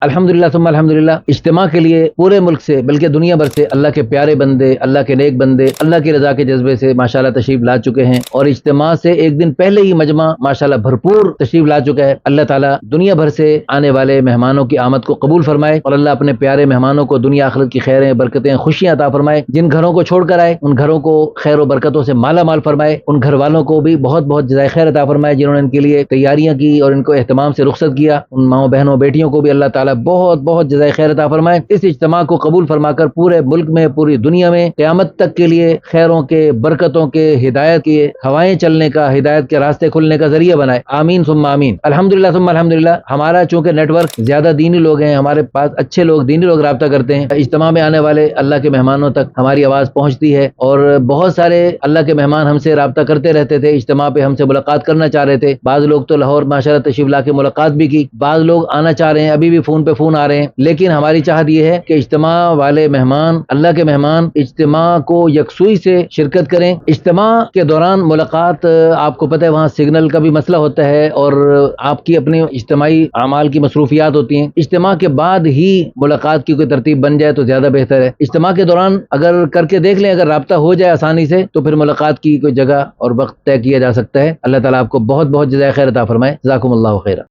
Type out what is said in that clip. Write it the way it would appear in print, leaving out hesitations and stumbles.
الحمدللہ ثم الحمدللہ، اجتماع کے لیے پورے ملک سے بلکہ دنیا بھر سے اللہ کے پیارے بندے، اللہ کے نیک بندے، اللہ کی رضا کے جذبے سے ماشاءاللہ تشریف لا چکے ہیں، اور اجتماع سے ایک دن پہلے ہی مجمع ماشاءاللہ بھرپور تشریف لا چکا ہے۔ اللہ تعالیٰ دنیا بھر سے آنے والے مہمانوں کی آمد کو قبول فرمائے، اور اللہ اپنے پیارے مہمانوں کو دنیا آخرت کی خیریں، برکتیں، خوشیاں عطا فرمائے۔ جن گھروں کو چھوڑ کر آئے ان گھروں کو خیر و برکتوں سے مالا مال فرمائے، ان گھر والوں کو بھی بہت بہت جزائے خیر عطا فرمائے جنہوں نے ان کے لیے تیاریاں کی اور ان کو اہتمام سے رخصت کیا۔ ان ماؤں بہنوں بیٹیوں کو بھی اللہ تعالیٰ بہت بہت جزائے خیر عطا فرمائے۔ اس اجتماع کو قبول فرما کر پورے ملک میں، پوری دنیا میں قیامت تک کے لیے خیروں کے، برکتوں کے، ہدایت کے ہوائیں چلنے کا، ہدایت کے راستے کھلنے کا ذریعہ بنائے۔ آمین ثم آمین۔ الحمدللہ ثم الحمدللہ، ہمارا چونکہ نیٹ ورک زیادہ دینی لوگ ہیں، ہمارے پاس اچھے لوگ، دینی لوگ رابطہ کرتے ہیں، اجتماع میں آنے والے اللہ کے مہمانوں تک ہماری آواز پہنچتی ہے، اور بہت سارے اللہ کے مہمان ہم سے رابطہ کرتے رہتے تھے، اجتماع پہ ہم سے ملاقات کرنا چاہ رہے تھے۔ بعض لوگ تو لاہور ماشاءاللہ تشریف لا کے ملاقات بھی کی، بعض لوگ آنا چاہ رہے ہیں، ابھی بھی فون پہ فون آ رہے ہیں، لیکن ہماری چاہت یہ ہے کہ اجتماع والے مہمان، اللہ کے مہمان، اجتماع کو یکسوئی سے شرکت کریں۔ اجتماع کے دوران ملاقات، آپ کو پتہ ہے وہاں سگنل کا بھی مسئلہ ہوتا ہے، اور آپ کی اپنی اجتماعی اعمال کی مصروفیات ہوتی ہیں۔ اجتماع کے بعد ہی ملاقات کی کوئی ترتیب بن جائے تو زیادہ بہتر ہے۔ اجتماع کے دوران اگر کر کے دیکھ لیں، اگر رابطہ ہو جائے آسانی سے، تو پھر ملاقات کی کوئی جگہ اور وقت طے کیا جا سکتا ہے۔ اللہ تعالیٰ آپ کو بہت بہت جزائے خیر عطا فرمائے۔ جزاکم اللہ خیرا۔